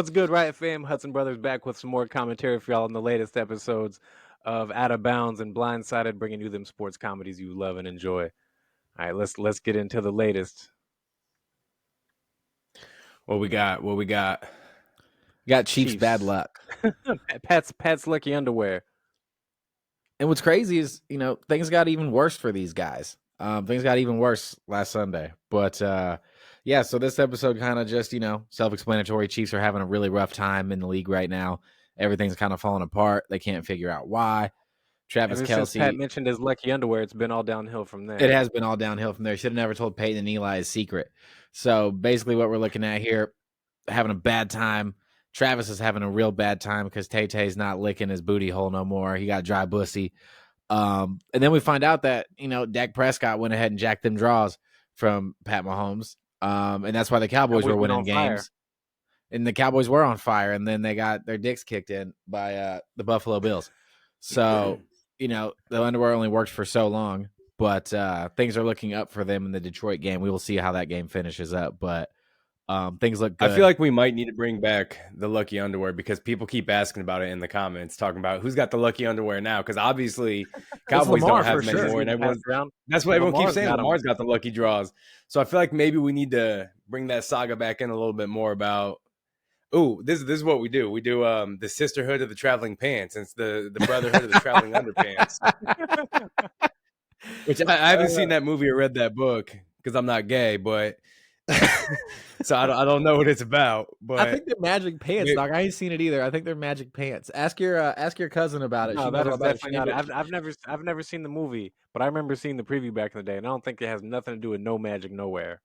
What's good, Riot fam? Hudson Brothers back with some more commentary for y'all on the latest episodes of Out of Bounds and Blindsided, bringing you them sports comedies you love and enjoy. All right, let's get into the latest. What we got? We got Chiefs bad luck. Pat's lucky underwear. And what's crazy is, things got even worse for these guys. Things got even worse last Sunday. But, yeah, so this episode kind of just, self-explanatory. Chiefs are having a really rough time in the league right now. Everything's kind of falling apart. They can't figure out why. Travis Kelce. Since Pat mentioned his lucky underwear, it's been all downhill from there. It has been all downhill from there. Should have never told Peyton and Eli his secret. So basically what we're looking at here, having a bad time. Travis is having a real bad time because Tay-Tay's not licking his booty hole no more. He got dry bussy. And then we find out that, Dak Prescott went ahead and jacked them draws from Pat Mahomes. And that's why the Cowboys were winning games. Fire. And the Cowboys were on fire, and then they got their dicks kicked in by the Buffalo Bills. So, the underwear only worked for so long, but things are looking up for them in the Detroit game. We will see how that game finishes up, but things look good. I feel like we might need to bring back the lucky underwear because people keep asking about it in the comments, talking about who's got the lucky underwear now. Because obviously, Cowboys don't have them anymore, and that's what everyone keeps saying. Lamar's got the lucky draws, so I feel like maybe we need to bring that saga back in a little bit more about. Oh, this is what we do. We do the sisterhood of the traveling pants. It's the brotherhood of the traveling underpants. Which I haven't seen that movie or read that book because I'm not gay, but. So I don't know what it's about, but I think they're magic pants, dog. I ain't seen it either. I think they're magic pants. Ask your cousin about it. No, that is definitely not it. I've never seen the movie, but I remember seeing the preview back in the day, and I don't think it has nothing to do with no magic nowhere.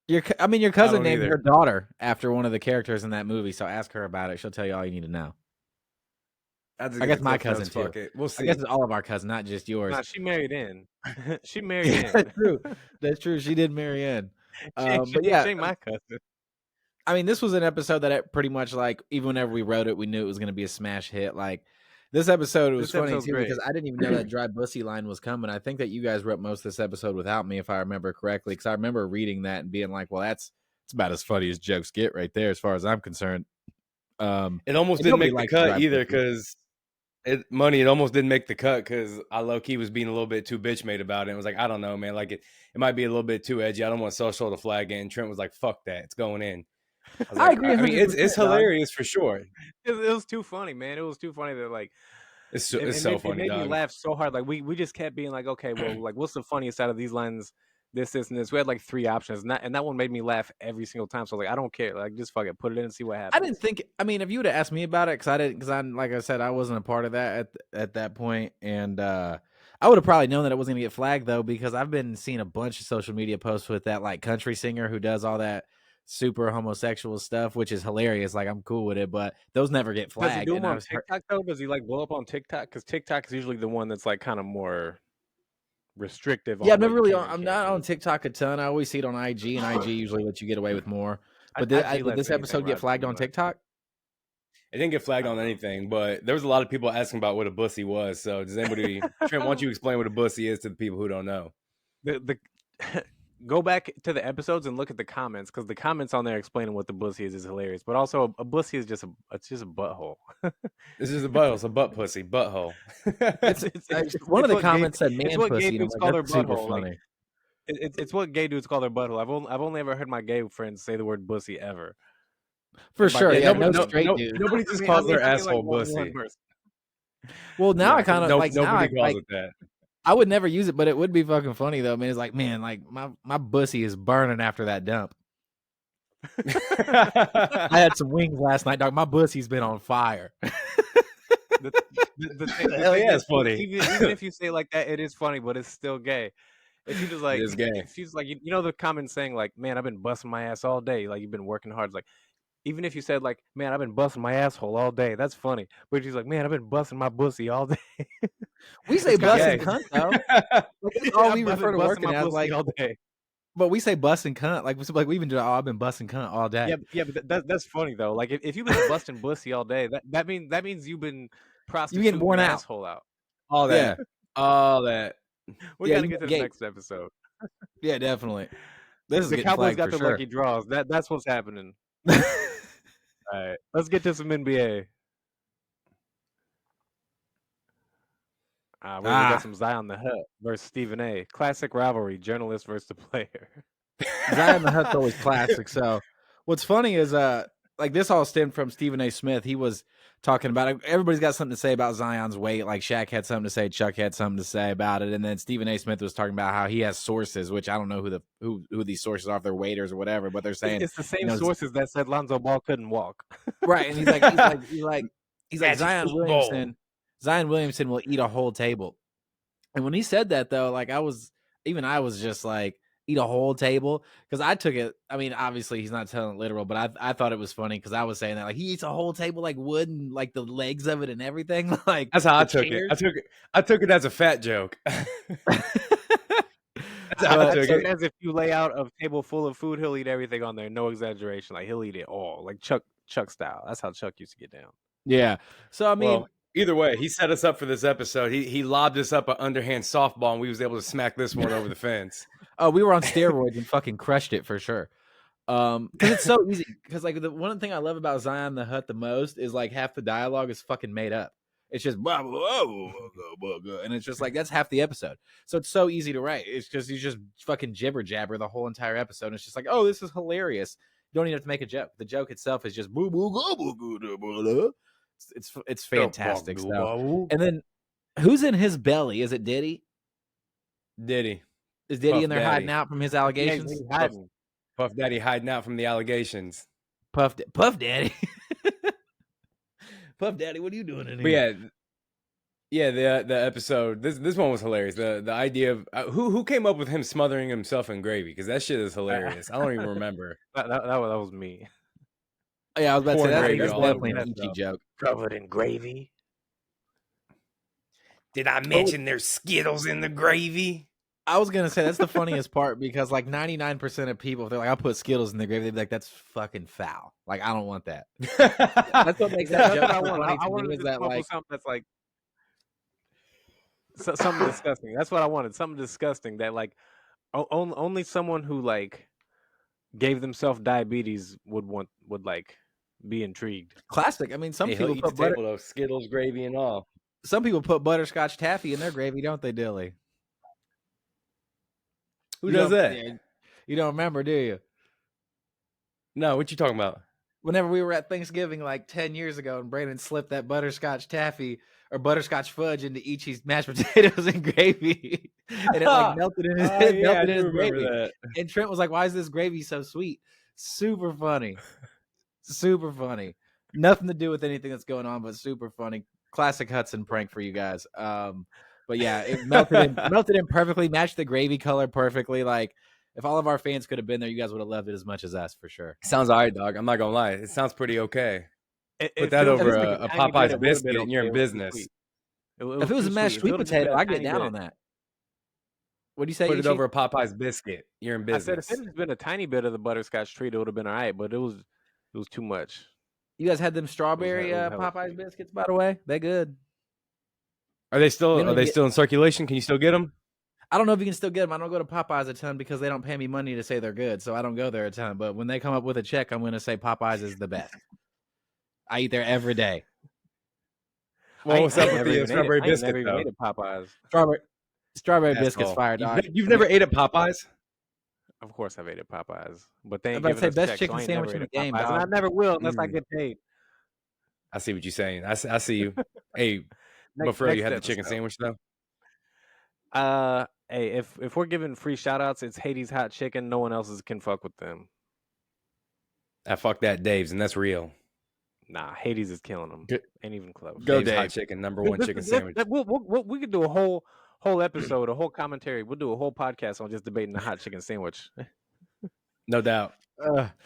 Your cousin named her daughter after one of the characters in that movie, so ask her about it. She'll tell you all you need to know. I guess my cousin too. We'll see. I guess it's all of our cousins, not just yours. Nah, she married in. She married in. That's true. That's true. She did marry in. But yeah, she my cousin. I mean, this was an episode that pretty much even whenever we wrote it, we knew it was going to be a smash hit. Like this episode was funny too because I didn't even know that dry bussy line was coming. I think that you guys wrote most of this episode without me, if I remember correctly, because I remember reading that and being like, "Well, it's about as funny as jokes get right there, as far as I'm concerned." It almost didn't make the cut either because it almost didn't make the cut because I low key was being a little bit too bitch made about it. It was like, I don't know, man. Like it might be a little bit too edgy. I don't want social to flag it. And Trent was like, "Fuck that, it's going in." I agree. I mean, it's hilarious for sure. It was too funny, man. It was too funny that it's so funny. It made me laugh so hard. Like we just kept being like, okay, well, like what's the funniest out of these lines? This, and this. We had like 3 options, and that one made me laugh every single time. So I don't care. Like just fuck it, put it in and see what happens. I didn't think. I mean, if you would have asked me about it, because like I said, I wasn't a part of that at that point, and I would have probably known that it wasn't gonna get flagged though, because I've been seeing a bunch of social media posts with that country singer who does all that super homosexual stuff, which is hilarious. Like I'm cool with it, but those never get flagged. Does he do them on TikTok though? Does he blow up on TikTok? Because TikTok is usually the one that's kind of more restrictive. Yeah, I'm not on TikTok a ton. I always see it on IG, and IG usually lets you get away with more. But did this episode get flagged on TikTok? It didn't get flagged on anything, but there was a lot of people asking about what a bussy was. So does anybody, Trent, why don't you explain what a bussy is to the people who don't know? Go back to the episodes and look at the comments, because the comments on there explaining what the bussy is hilarious. But also, a bussy is just a butthole. This is a butthole. It's a butt pussy, butthole. It's one of the comments said man pussy. Gay dudes call their butthole. Funny. It's what gay dudes call their butthole. I've only ever heard my gay friends say the word bussy ever. For sure, yeah. No straight dude. Nobody just calls their asshole bussy. Well, now I kind of nobody calls it that. I would never use it, but it would be fucking funny though. I mean, it's like, man, my bussy is burning after that dump. I had some wings last night, dog. My bussy's been on fire. Hell yeah, it's funny. Even if you say it like that, it is funny, but it's still gay. If you just it is gay. If she's like, the comment saying like, man, I've been busting my ass all day. Like you've been working hard. It's like, even if you said like, man, I've been busting my asshole all day, that's funny. But she's like, man, I've been busting my bussy all day. We say busting cunt though. That's all we refer to working as all day. But we say busting cunt. Like we even do. Oh, I've been busting cunt all day. Yeah, but that's funny though. Like if you've been busting bussy all day, that means you've been prostituting getting worn your out. asshole out. All that. Yeah. All that. We gotta get to the next episode. Yeah, definitely. This is the Cowboys got the lucky draws. That's what's happening. right, let's get to some NBA. We got some Zion the Hut versus Stephen A. Classic rivalry, journalist versus the player. Zion the Hut's always classic. So what's funny is like this all stemmed from Stephen A. Smith. He was talking about it. Everybody's got something to say about Zion's weight. Like Shaq had something to say, Chuck had something to say about it, and then Stephen A. Smith was talking about how he has sources, which I don't know who these sources are, if they're waiters or whatever, but they're saying it's the same sources that said Lonzo Ball couldn't walk. Right, and he's like Zion Williamson will eat a whole table. And when he said that, though, like I was just like, eat a whole table, because I took it. I mean, obviously he's not telling it literal, but I thought it was funny because I was saying that like he eats a whole table, like wood and like the legs of it and everything. Like that's how I took it. I took it as a fat joke. As if you lay out a table full of food, he'll eat everything on there. No exaggeration. Like he'll eat it all, like Chuck style. That's how Chuck used to get down. Yeah. So I mean, either way, he set us up for this episode. He lobbed us up an underhand softball, and we was able to smack this one over the fence. Oh, we were on steroids and fucking crushed it for sure. Because it's so easy. Because like the one thing I love about Zion the Hut the most is like half the dialogue is fucking made up. It's just blah, blah, blah, blah, blah, and it's just like that's half the episode. So it's so easy to write. It's just he's just fucking jibber jabber the whole entire episode. And it's just like, oh, this is hilarious. You don't even have to make a joke. The joke itself is just boo boo boo boo boo boo. It's fantastic stuff. And then who's in his belly? Is it Diddy? Diddy. Is Diddy in there hiding out from his allegations? Puff Daddy hiding out from the allegations. Puff Daddy. Puff Daddy, what are you doing in here? But yeah, the episode. This one was hilarious. The idea of who came up with him smothering himself in gravy, because that shit is hilarious. I don't even remember. that was me. Yeah, I was about to say that's definitely an Ichi joke. Covered in gravy. Did I mention there's Skittles in the gravy? I was gonna say that's the funniest part, because like 99% of people, if they're like, I'll put Skittles in the gravy, they'd be like, that's fucking foul. Like, I don't want that. That's what makes that joke funny. I wanted that like something that's like something disgusting. That's what I wanted. Something disgusting that like only someone who like gave themselves diabetes would like be intrigued. Classic. I mean, some people put Skittles, gravy, and all. Some people put butterscotch taffy in their gravy, don't they, Dilly? Who does that? You don't remember, do you? No, what you talking about? Whenever we were at Thanksgiving like 10 years ago, and Brandon slipped that butterscotch taffy or butterscotch fudge into Ichi's mashed potatoes and gravy, and it like melted in his gravy. That. And Trent was like, "Why is this gravy so sweet?" Super funny, super funny. Nothing to do with anything that's going on, but super funny. Classic Hudson prank for you guys. But yeah, it melted in perfectly, matched the gravy color perfectly. Like, if all of our fans could have been there, you guys would have loved it as much as us, for sure. Sounds all right, dog. I'm not gonna lie. It sounds pretty okay. Put that over a Popeye's biscuit and you're in business. If it was a mashed sweet potato, I'd get down on that. What do you say? Put it over a Popeye's biscuit. You're in business. I said if it had been a tiny bit of the butterscotch treat, it would have been all right, but it was too much. You guys had them strawberry Popeye's biscuits, by the way? They good. Are they still in circulation? Can you still get them? I don't know if you can still get them. I don't go to Popeyes a ton because they don't pay me money to say they're good, so I don't go there a ton. But when they come up with a check, I'm going to say Popeyes is the best. I eat there every day. Well, what's up with the strawberry biscuit, though? Popeyes. Strawberry biscuits, fire dog. You've never ate at Popeyes? Of course, I've ate at Popeyes, but they ain't giving us best checks, chicken so sandwich in the game, dog. And I never will unless I get paid. I see what you're saying. I see you. Hey, before you had the chicken sandwich though. Hey, if we're giving free shout outs, it's Hades Hot Chicken. No one else can fuck with them. I fuck that Dave's, and that's real. Nah, Hades is killing them. Ain't even close. Go Dave's Hot Chicken, #1 chicken sandwich. We could do a whole episode, a whole commentary. We'll do a whole podcast on just debating the hot chicken sandwich. No doubt.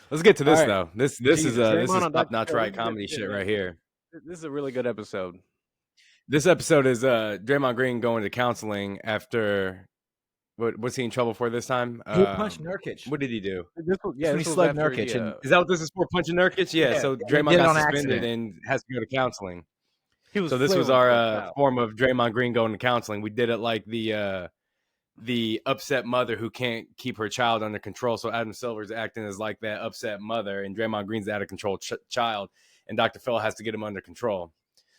Let's get to this though. This is top notch right comedy shit right here. This is a really good episode. This episode is Draymond Green going to counseling after what's he in trouble for this time? He punched Nurkic. What did he do? He slugged Nurkic. Is that what this is for? Punching Nurkic? Yeah. So Draymond got suspended and has to go to counseling. So this was our form of Draymond Green going to counseling. We did it like the the upset mother who can't keep her child under control. So Adam Silver's acting as like that upset mother, and Draymond Green's the out of control child, and Dr. Phil has to get him under control.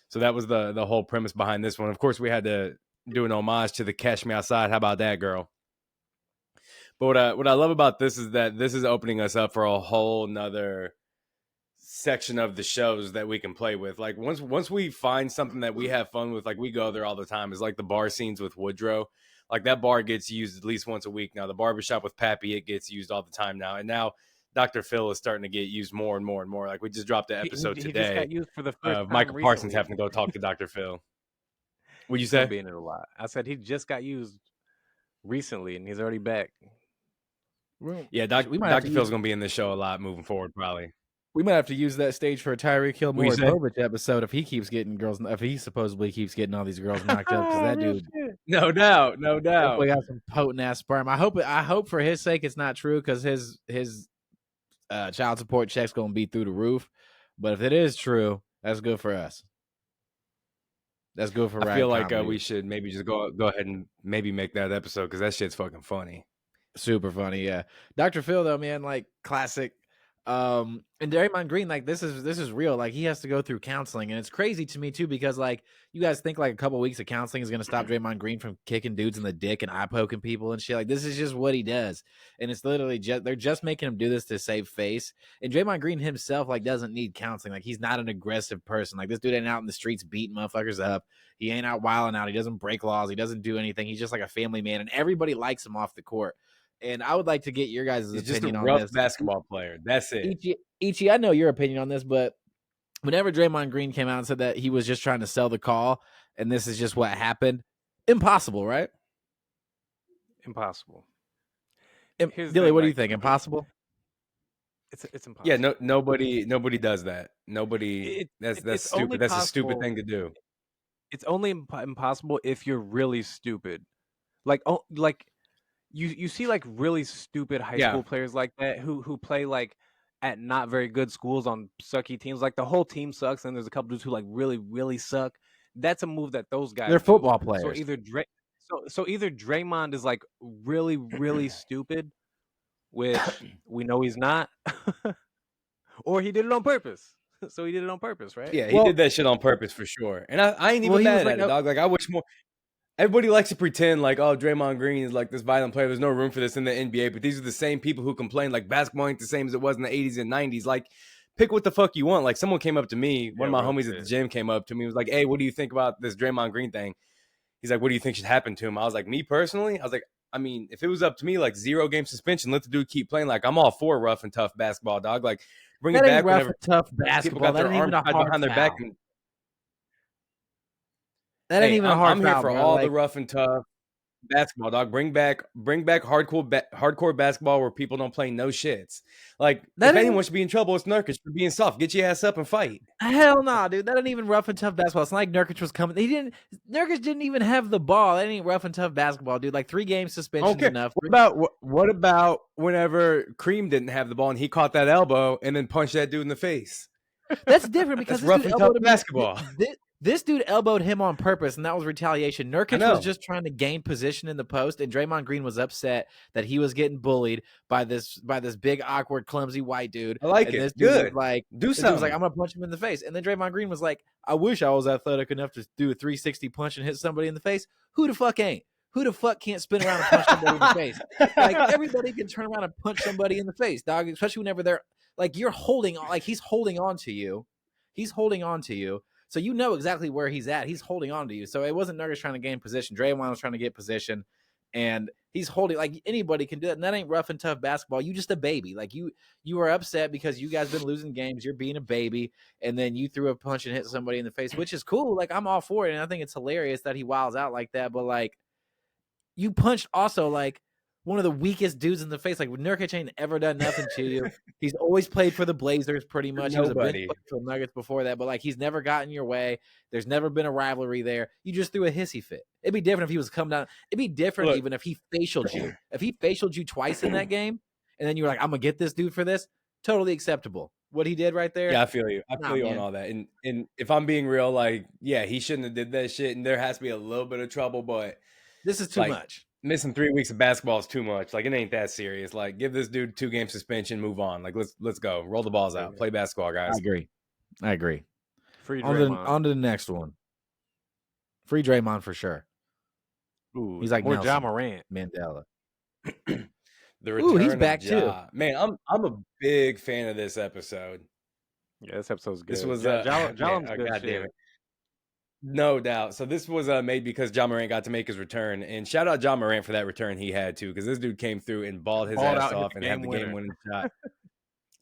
So that was the whole premise behind this one. Of course, we had to do an homage to the Cash Me Outside. How about that, girl? But what I love about this is that this is opening us up for a whole nother section of the shows that we can play with. Like once we find something that we have fun with, like we go there all the time, is like the bar scenes with Woodrow. Like that bar gets used at least once a week now. The barbershop with Pappy, it gets used all the time now. And now Dr. Phil is starting to get used more and more and more. Like we just dropped the episode today. He just got used for the first time Micah Parsons having to go talk to Dr. Phil. What'd you say? Being in a lot. I said he just got used recently and he's already back. Yeah, Dr. Phil's going to be in this show a lot moving forward, probably. We might have to use that stage for a Tyreek Hill Povich episode if he keeps getting girls. If he supposedly keeps getting all these girls knocked up, because that dude, no doubt, we got some potent ass sperm. I hope for his sake it's not true, because his child support check's gonna be through the roof. But if it is true, that's good for us. That's good for. I feel like we should maybe just go ahead and maybe make that episode, because that shit's fucking funny. Super funny, yeah. Dr. Phil though, man, like classic. And Draymond Green, like this is real. Like he has to go through counseling, and it's crazy to me too, because like you guys think like a couple of weeks of counseling is going to stop Draymond Green from kicking dudes in the dick and eye poking people and shit. Like this is just what he does, and it's literally they're just making him do this to save face. And Draymond Green himself like doesn't need counseling. Like he's not an aggressive person. Like this dude ain't out in the streets beating motherfuckers up. He ain't out wilding out. He doesn't break laws. He doesn't do anything. He's just like a family man, and everybody likes him off the court. And I would like to get your guys' opinion on this. Just a rough basketball player. That's it. Ichi, I know your opinion on this, but whenever Draymond Green came out and said that he was just trying to sell the call and this is just what happened, impossible, right? Impossible. Dilly, what do you think? Impossible? It's impossible. Yeah, nobody does that. Nobody. That's stupid. That's a stupid thing to do. It's only impossible if you're really stupid. Like you see like really stupid high school players like that who play like at not very good schools on sucky teams. Like the whole team sucks, and there's a couple dudes who like really, really suck. That's a move that those guys they're football players. So either Draymond is like really, really stupid, which we know he's not, or he did it on purpose. So he did it on purpose, right? Yeah, he did that shit on purpose for sure. And I ain't even mad at it, dog. Like I wish more. Everybody likes to pretend like, oh, Draymond Green is like this violent player. There's no room for this in the NBA. But these are the same people who complain like basketball ain't the same as it was in the 80s and 90s. Like, pick what the fuck you want. Like, someone came up to me. One of my homies at the gym came up to me. Was like, hey, what do you think about this Draymond Green thing? He's like, what do you think should happen to him? I was like, me personally? I was like, I mean, if it was up to me, like 0-game suspension, let the dude keep playing. Like, I'm all for rough and tough basketball, dog. Like, bring it back whenever tough basketball. That ain't even a hard behind their back. That ain't even a hard foul. I'm here for all the rough and tough basketball, dog. Bring back hardcore basketball where people don't play no shits. Like, if anyone should be in trouble, it's Nurkic for being soft. Get your ass up and fight. Hell no, dude. That ain't even rough and tough basketball. It's not like Nurkic was coming. Nurkic didn't even have the ball. That ain't rough and tough basketball, dude. Like 3-game suspension enough. What about whenever Cream didn't have the ball and he caught that elbow and then punched that dude in the face? That's different because that's rough and tough basketball. This dude elbowed him on purpose, and that was retaliation. Nurkic was just trying to gain position in the post, and Draymond Green was upset that he was getting bullied by this big, awkward, clumsy white dude. I like and it. This dude Good. Was like, do something. Was like, I'm gonna punch him in the face, and then Draymond Green was like, I wish I was athletic enough to do a 360 punch and hit somebody in the face. Who the fuck ain't? Who the fuck can't spin around and punch somebody in the face? Like everybody can turn around and punch somebody in the face, dog. Especially whenever they're like he's holding on to you. He's holding on to you. So you know exactly where he's at. He's holding on to you. So it wasn't Nurkic trying to gain position. Draymond was trying to get position, and he's holding. Like anybody can do that. And that ain't rough and tough basketball. You just a baby. Like you are upset because you guys been losing games. You're being a baby, and then you threw a punch and hit somebody in the face, which is cool. Like I'm all for it, and I think it's hilarious that he wilds out like that. But like you punched also like one of the weakest dudes in the face. Like Nurkic ain't ever done nothing to you. He's always played for the Blazers pretty much. He was a big for the Nuggets before that, but like he's never gotten your way. There's never been a rivalry there. You just threw a hissy fit. It'd be different if he was come down. It'd be different even if he facialed you. If he facialed you twice in that game, and then you were like, I'm gonna get this dude for this, totally acceptable. What he did right there. Yeah, I feel you. I feel you on all that. And if I'm being real, like, yeah, he shouldn't have did that shit, and there has to be a little bit of trouble, but this is too much. missing 3 weeks of basketball is too much. Like, it ain't that serious. Like, give this dude 2-game suspension, move on. Like, let's go. Roll the balls out. Play basketball, guys. I agree. Free Draymond. On to the next one. Free Draymond for sure. Ooh, he's like more Nelson Ja Morant. Mandela. The return he's back too. Man, I'm a big fan of this episode. Yeah, this episode's good. This was Jalem's God good damn it. No doubt. So this was made because Ja Morant got to make his return, and shout out Ja Morant for that return he had too, because this dude came through and balled his ass off and had the game-winning shot.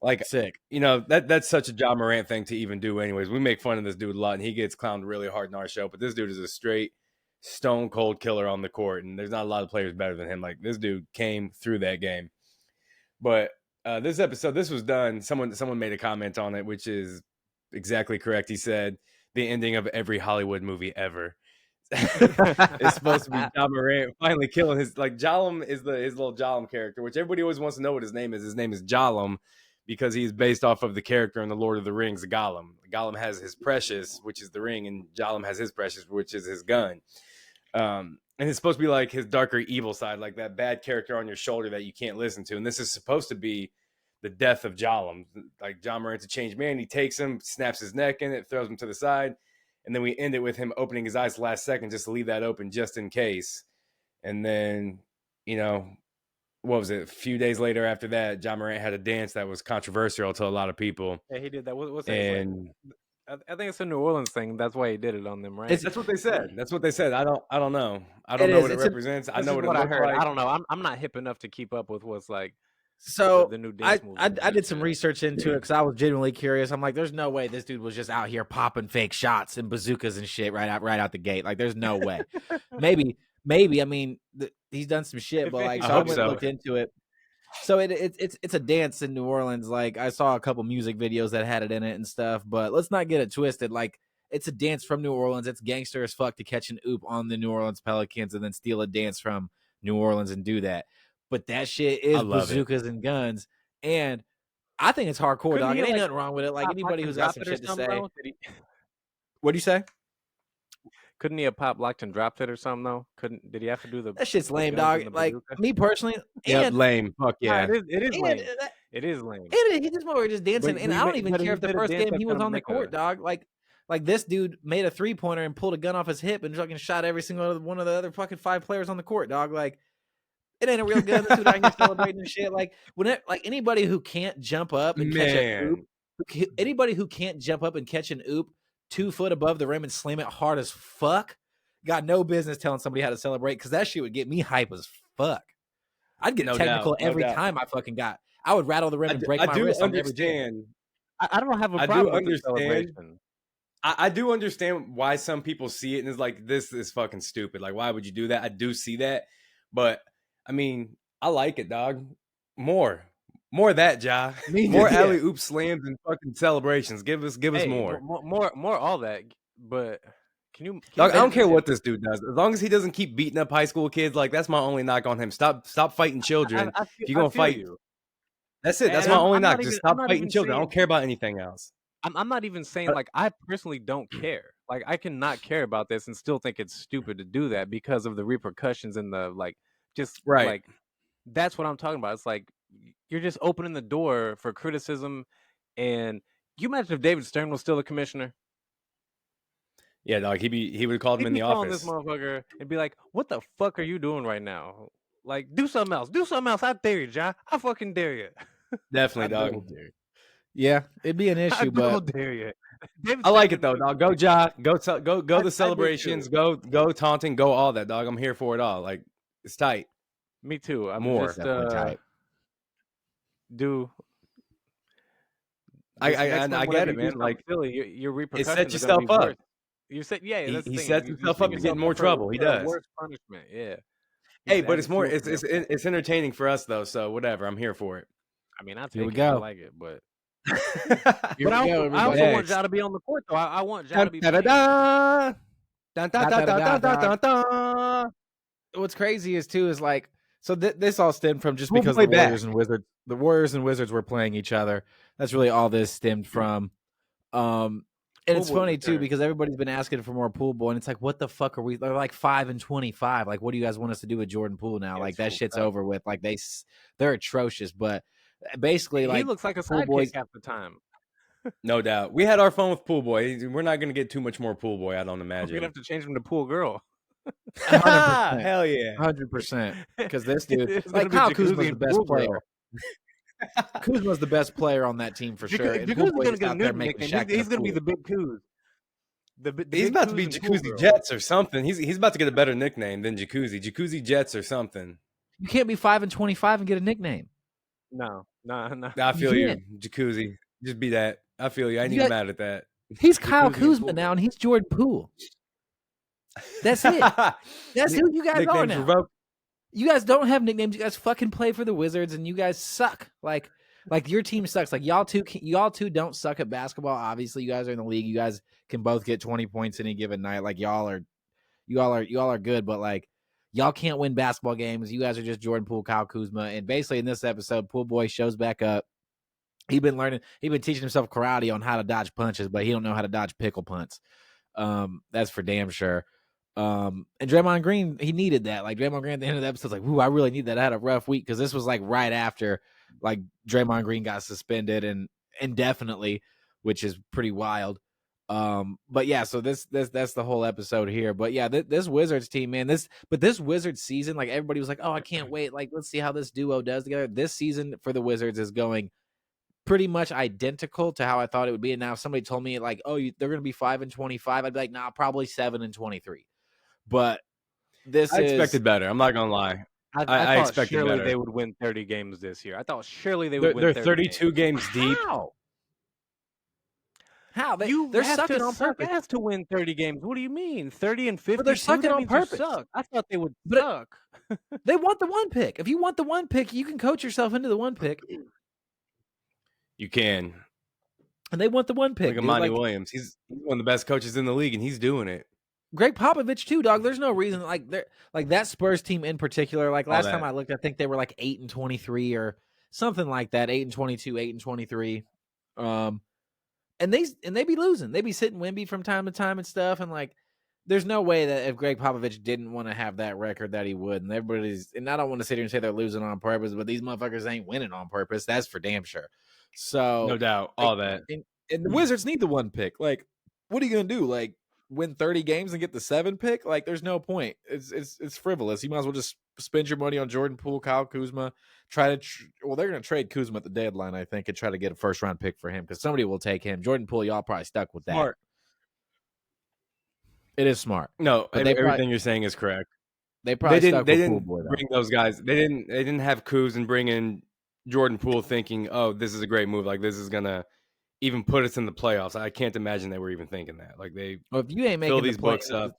Like, sick. You know, that's such a Ja Morant thing to even do. Anyways, we make fun of this dude a lot, and he gets clowned really hard in our show. But this dude is a straight stone cold killer on the court, and there's not a lot of players better than him. Like, this dude came through that game. But this episode, this was done. Someone made a comment on it, which is exactly correct. He said, the ending of every Hollywood movie ever. It's supposed to be Ja Morant finally killing his, like, Jalem is his little Jalem character, which everybody always wants to know what his name is. His name is Jalem because he's based off of the character in the Lord of the Rings, Gollum. Gollum has his precious, which is the ring, and Jalem has his precious, which is his gun. And it's supposed to be like his darker evil side, like that bad character on your shoulder that you can't listen to. And this is supposed to be the death of Jalem. Like, Ja Morant's a changed man. He takes him, snaps his neck in it, throws him to the side. And then we end it with him opening his eyes last second just to leave that open just in case. And then, you know, what was it? A few days later after that, Ja Morant had a dance that was controversial to a lot of people. Yeah, he did that. What's that? And I think it's a New Orleans thing. That's why he did it on them, right? That's what they said. That's what they said. I don't know. I don't know what it represents. I know what it looks like. I don't know. I'm not hip enough to keep up with what's like. So the new dance I did some research into it because I was genuinely curious. I'm like, there's no way this dude was just out here popping fake shots and bazookas and shit right out the gate. Like, there's no way. maybe. I mean, he's done some shit, but like, so I went and looked into it. So it's a dance in New Orleans. Like, I saw a couple music videos that had it in it and stuff, but let's not get it twisted. Like, it's a dance from New Orleans. It's gangster as fuck to catch an oop on the New Orleans Pelicans and then steal a dance from New Orleans and do that. But that shit is bazookas and guns, and I think it's hardcore, dog. It ain't nothing wrong with it. Like, anybody who's got some shit to say. What'd you say? Couldn't he have popped, locked, and dropped it or something though? Did he have to do that shit's lame, dog? Like, me personally, lame. Fuck yeah, it is lame. It is lame. And he just over just dancing, and I don't even care if the first game he was on the court, dog. Like this dude made a 3-pointer and pulled a gun off his hip and fucking shot every single one of the other fucking 5 players on the court, dog. Like, it ain't a real gun. This dude out here celebrating and shit. Like, anybody who can't jump up and catch an oop, anybody who can't jump up and catch an oop 2 foot above the rim and slam it hard as fuck, got no business telling somebody how to celebrate, because that shit would get me hype as fuck. I'd get technical every time I fucking got. I would rattle the rim and break my wrist on every jam. I don't have a problem with the celebration. I do understand why some people see it and is like, this is fucking stupid. Like, why would you do that? I do see that. But, I mean, I like it, dog. More of that, Ja. More alley-oop slams and fucking celebrations. Give us more. More all that. But can you dog, I don't care what this dude does. As long as he doesn't keep beating up high school kids, like, that's my only knock on him. Stop fighting children. If you're going to fight, that's it. That's my only knock. Just stop fighting children. I don't care about anything else. I'm not even saying, like, I personally don't care. Like, I cannot care about this and still think it's stupid to do that because of the repercussions and the, like, just, like, that's what I'm talking about. It's like, you're just opening the door for criticism. And you imagine if David Stern was still the commissioner? Yeah, dog. He would have called him in the office. This motherfucker and be like, "What the fuck are you doing right now? Like, do something else. Do something else. I dare you, Ja. I fucking dare you." Definitely, dog. Yeah, it'd be an issue, but dare you. I like it though, dog. Go Ja. Go the celebrations. Go taunting. Go all that, dog. I'm here for it all. Like, it's tight. Me too. I'm more just, tight. I get it, man. Like, Philly, your repercussions. It sets yourself up. You said, yeah. He sets himself up to get in more trouble. He does. Worse punishment. Yeah. Hey, but it's more. It's entertaining for us though. So whatever. I'm here for it. I mean, I take it. I like it, but. But I also want Ja to be on the court, though. I want Ja to be. What's crazy is like, so this all stemmed from just because the Warriors and Wizards were playing each other. That's really all this stemmed from. And it's funny too because everybody's been asking for more Poole Boy, and it's like, what the fuck are we? They're like 5-25. Like, what do you guys want us to do with Jordan Poole now? Like that shit's over with. Like they're atrocious. But basically, like he looks like a sidekick half the time. No doubt. We had our fun with Poole Boy. We're not going to get too much more Poole Boy, I don't imagine. We're going to have to change him to Poole Girl. 100%. Hell yeah. 100%. Because this dude, like Kyle Kuzma's the best player. Kuzma's the best player on that team for sure. And Kuzma's going to get a new nickname. He's going to be the Big Kuz. He's about to be Jacuzzi Jets or something. He's about to get a better nickname than Jacuzzi. Jacuzzi Jets or something. You can't be 5-25 and get a nickname. No. I feel you. Jacuzzi. Just be that. I feel you. I ain't even mad at that. He's Kyle Kuzma now, and he's Jordan Poole. That's it. That's who you guys are now. Revoked. You guys don't have nicknames. You guys fucking play for the Wizards, and you guys suck. Like your team sucks. Like y'all two don't suck at basketball. Obviously, you guys are in the league. You guys can both get 20 points any given night. Like y'all are good, but like y'all can't win basketball games. You guys are just Jordan Poole, Kyle Kuzma, and basically in this episode, Poole Boy shows back up. He's been teaching himself karate on how to dodge punches, but he don't know how to dodge pickle punts. That's for damn sure. And Draymond Green, he needed that. Like Draymond Green at the end of the episode was like, "Ooh, I really need that. I had a rough week," because this was like right after like Draymond Green got suspended and indefinitely, which is pretty wild. But yeah, so that's the whole episode here. But yeah, this Wizards team, man, this Wizards season, like everybody was like, "Oh, I can't wait. Like, let's see how this duo does together." This season for the Wizards is going pretty much identical to how I thought it would be. And now if somebody told me like, "Oh, they're going to be 5-25," I'd be like, "Nah, probably 7-23." But I expected better. I'm not gonna lie. I expected surely better. They would win 30 games this year. I thought surely they would win. They're 32 games deep. How? They're sucking on purpose. Gas to win 30 games. What do you mean? 30 and 50. But they're sucking on purpose. I thought they would suck. They want the one pick. If you want the one pick, you can coach yourself into the one pick. You can. And they want the one pick. Like Monty Williams. He's one of the best coaches in the league, and he's doing it. Greg Popovich too, dog. There's no reason like that Spurs team in particular. Like last time I looked, I think they were like 8-23 or something like that. 8-22, 8-23. And they be losing. They be sitting Wemby from time to time and stuff. And like, there's no way that if Greg Popovich didn't want to have that record that he would. And and I don't want to sit here and say they're losing on purpose, but these motherfuckers ain't winning on purpose. That's for damn sure. So no doubt, all that. And the Wizards need the one pick. Like, what are you gonna do? Like, win 30 games and get the 7 pick? Like, there's no point. It's frivolous. You might as well just spend your money on Jordan Poole, Kyle Kuzma. They're gonna trade Kuzma at the deadline, I think, and try to get a first round pick for him because somebody will take him. Jordan Poole, y'all probably stuck with that. Smart. It is smart. No, everything you're saying is correct. They didn't Poole Boy, bring those guys. They didn't have Kuz and bring in Jordan Poole thinking, "Oh, this is a great move. Like this is gonna even put us in the playoffs." I can't imagine they were even thinking that. Like if you ain't making fill these books up.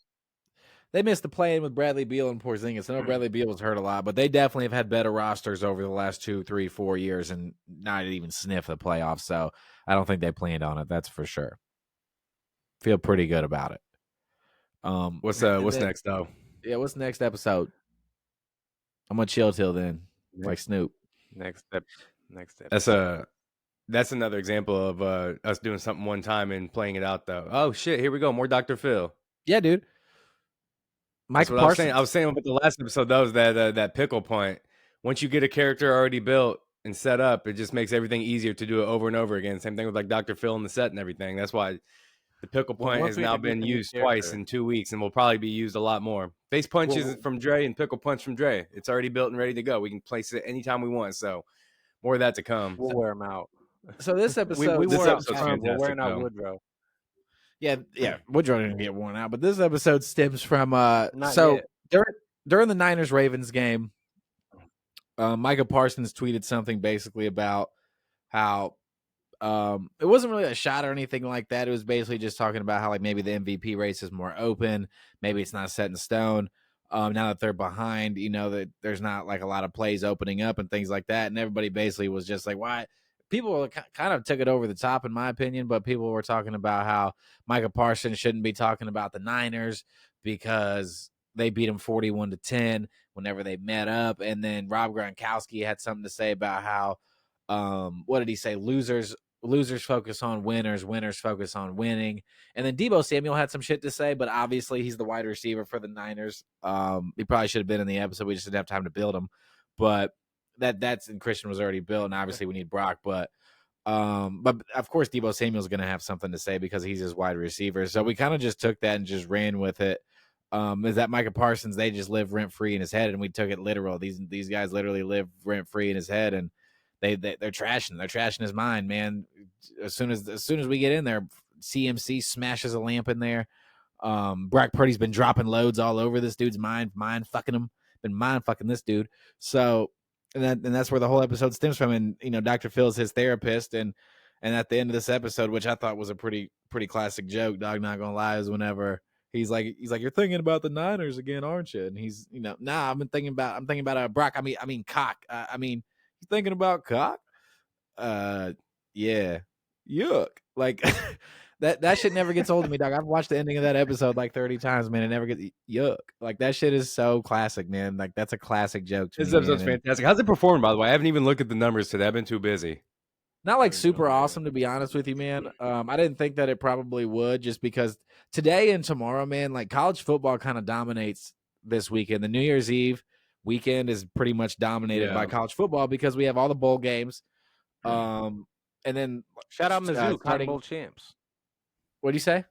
They missed the play-in with Bradley Beal and Porzingis. I know Bradley Beal was hurt a lot, but they definitely have had better rosters over the last 2, 3, 4 years and not even sniff the playoffs. So I don't think they planned on it. That's for sure. Feel pretty good about it. What's next though? Yeah, what's next episode? I'm gonna chill till then, like Snoop. Next episode. That's another example of us doing something one time and playing it out though. Oh shit, here we go, more Dr. Phil. Yeah, dude. Micah Parsons. I was saying about the last episode, that was that pickle point. Once you get a character already built and set up, it just makes everything easier to do it over and over again. Same thing with like Dr. Phil and the set and everything. That's why the pickle point has now been used twice in 2 weeks and will probably be used a lot more. Face punches from Dre and pickle punch from Dre. It's already built and ready to go. We can place it anytime we want. So more of that to come. We'll wear them out. So this episode, we're wearing out Woodrow. Yeah, Woodrow didn't get worn out, but this episode stems from during the Niners-Ravens game, Micah Parsons tweeted something basically about how it wasn't really a shot or anything like that. It was basically just talking about how like maybe the MVP race is more open, maybe it's not set in stone. Now that they're behind, that there's not like a lot of plays opening up and things like that, and everybody basically was just like, why? People kind of took it over the top, in my opinion, but people were talking about how Micah Parsons shouldn't be talking about the Niners because they beat them 41-10 whenever they met up. And then Rob Gronkowski had something to say about how, what did he say? Losers losers focus on winners, winners focus on winning. And then Deebo Samuel had some shit to say, but obviously he's the wide receiver for the Niners. He probably should have been in the episode. We just didn't have time to build him. But that's and Christian was already built, and obviously we need Brock. But of course Deebo Samuel's going to have something to say because he's his wide receiver. So we kind of just took that and just ran with it. Is that Micah Parsons? They just live rent free in his head, and we took it literal. These guys literally live rent free in his head, and they're trashing his mind, man. As soon as we get in there, CMC smashes a lamp in there. Brock Purdy's been dropping loads all over this dude's mind fucking him, been mind fucking this dude. So and that's where the whole episode stems from. And Dr. Phil's his therapist, and at the end of this episode, which I thought was a pretty classic joke, dog, not gonna lie, is whenever he's like, you're thinking about the Niners again, aren't you? And he's, nah, I'm thinking about Brock. I mean cock. You thinking about cock? Yeah. Yuck. Like that shit never gets old to me, dog. I've watched the ending of that episode like 30 times, man. It never gets yuck. Like that shit is so classic, man. Like that's a classic joke to me. This episode's fantastic. How's it performing, by the way? I haven't even looked at the numbers today. I've been too busy. Not like super awesome, to be honest with you, man. I didn't think that it probably would, just because today and tomorrow, man, like college football kind of dominates this weekend. The New Year's Eve weekend is pretty much dominated by college football because we have all the bowl games. And then shout out Mizzou, Cotton Bowl champs. What do you say? I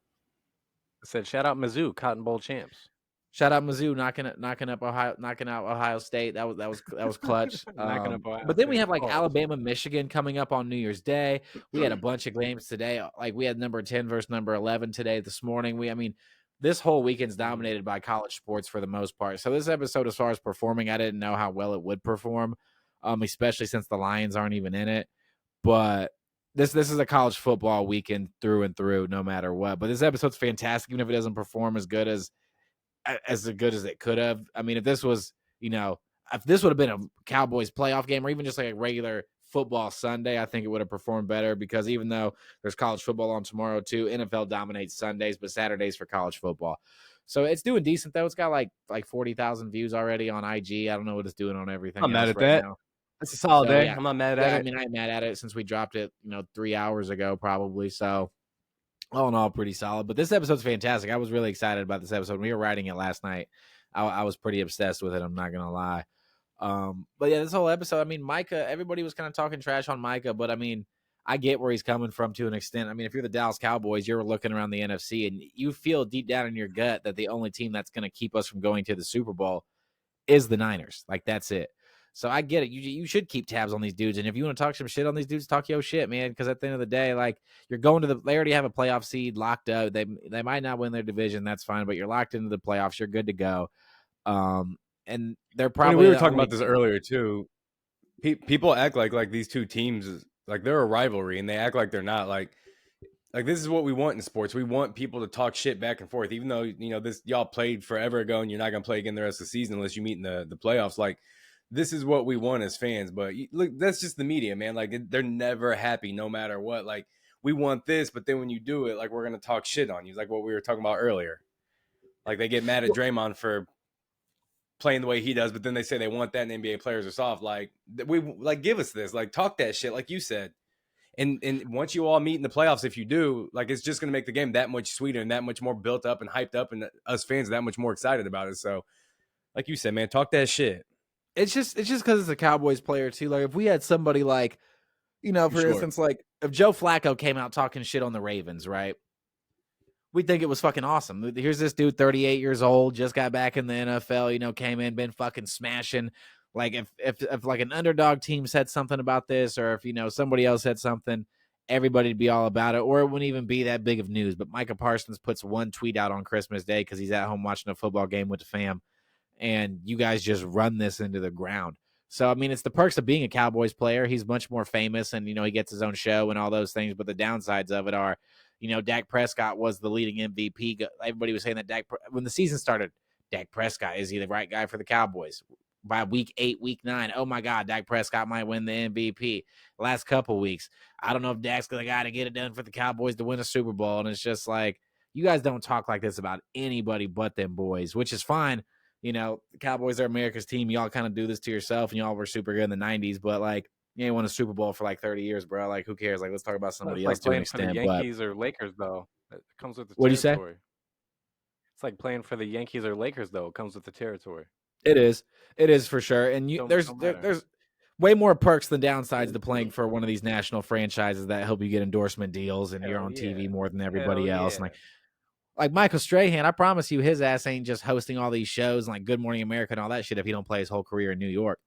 said shout out Mizzou, Cotton Bowl champs. Shout out Mizzou knocking out Ohio State. That was clutch. But then we have like Alabama, Michigan coming up on New Year's Day. We had a bunch of games today. Like we had number 10 versus number 11 today this morning. This whole weekend's dominated by college sports for the most part. So this episode, as far as performing, I didn't know how well it would perform, especially since the Lions aren't even in it. But this is a college football weekend through and through, no matter what. But this episode's fantastic, even if it doesn't perform as good as it could have. If this was, if this would have been a Cowboys playoff game or even just like a regular football Sunday, I think it would have performed better, because even though there's college football on tomorrow too, NFL dominates Sundays, but Saturdays for college football. So it's doing decent though. It's got like 40,000 views already on IG. I don't know what it's doing on everything. I'm mad at that. Now. It's a solid day. Yeah. I'm not mad at it. I'm mad at it since we dropped it, 3 hours ago probably. So all in all, pretty solid. But this episode's fantastic. I was really excited about this episode. We were writing it last night. I was pretty obsessed with it. I'm not gonna lie. But yeah, this whole episode. Micah. Everybody was kind of talking trash on Micah, but I get where he's coming from to an extent. If you're the Dallas Cowboys, you're looking around the NFC and you feel deep down in your gut that the only team that's going to keep us from going to the Super Bowl is the Niners. Like that's it. So I get it. You should keep tabs on these dudes. And if you want to talk some shit on these dudes, talk your shit, man. Because at the end of the day, like you're going to they already have a playoff seed locked up. They might not win their division. That's fine. But you're locked into the playoffs. You're good to go. And they're probably. We were talking about this earlier too. People act like these two teams, like they're a rivalry, and they act like they're not. Like this is what we want in sports. We want people to talk shit back and forth, even though this y'all played forever ago, and you're not gonna play again the rest of the season unless you meet in the playoffs. Like. This is what we want as fans, but look, that's just the media, man. Like they're never happy, no matter what. Like we want this, but then when you do it, like we're gonna talk shit on you, like what we were talking about earlier. Like they get mad at Draymond for playing the way he does, but then they say they want that, and NBA players are soft. Like we like give us this, like talk that shit, like you said. And once you all meet in the playoffs, if you do, like it's just gonna make the game that much sweeter and that much more built up and hyped up, and us fans that much more excited about it. So, like you said, man, talk that shit. It's just because it's a Cowboys player too. Like if we had somebody like, for instance, like if Joe Flacco came out talking shit on the Ravens, right? We'd think it was fucking awesome. Here's this dude, 38 years old, just got back in the NFL, came in, been fucking smashing. Like if like an underdog team said something about this, or if, somebody else said something, everybody'd be all about it, or it wouldn't even be that big of news. But Micah Parsons puts one tweet out on Christmas Day because he's at home watching a football game with the fam. And you guys just run this into the ground. So, it's the perks of being a Cowboys player. He's much more famous and, he gets his own show and all those things. But the downsides of it are, Dak Prescott was the leading MVP. Everybody was saying that when the season started, Dak Prescott, is he the right guy for the Cowboys? By week 8, week 9, oh my God, Dak Prescott might win the MVP. Last couple weeks, I don't know if Dak's the guy to get it done for the Cowboys to win a Super Bowl. And it's just like, you guys don't talk like this about anybody but them boys, which is fine. The Cowboys are America's team. Y'all kind of do this to yourself, and y'all were super good in the 90s. But, like, You ain't won a Super Bowl for like 30 years, bro. Like, who cares? Like, let's talk about somebody else like to an playing for extent. the Yankees or Lakers, though. It comes with the What'd you say? territory. It's like playing for the Yankees or Lakers, though. It comes with the territory. It is for sure. And there's way more perks than downsides to playing for one of these national franchises that help you get endorsement deals and you're on TV more than everybody else. And like Michael Strahan, I promise you, his ass ain't just hosting all these shows and like Good Morning America and all that shit if he don't play his whole career in New York.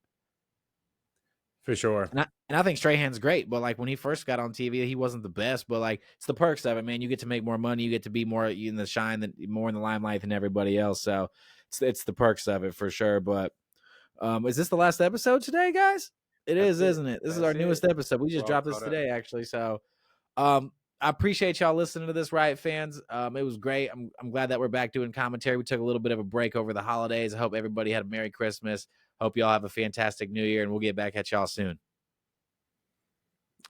For sure. And I think Strahan's great, but like when he first got on TV, he wasn't the best. But like it's the perks of it, man. You get to make more money, you get to be more in the shine, more in the limelight than everybody else. So it's the perks of it for sure. But is this the last episode today, guys? That's isn't it? This is our newest episode. We just dropped this today, actually. So I appreciate y'all listening to this, RiOT fans. It was great. I'm glad that we're back doing commentary. We took a little bit of a break over the holidays. I hope everybody had a Merry Christmas. Hope y'all have a fantastic New Year, and we'll get back at y'all soon.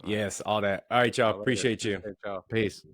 Yes, all that. All right, y'all. Appreciate you. Peace.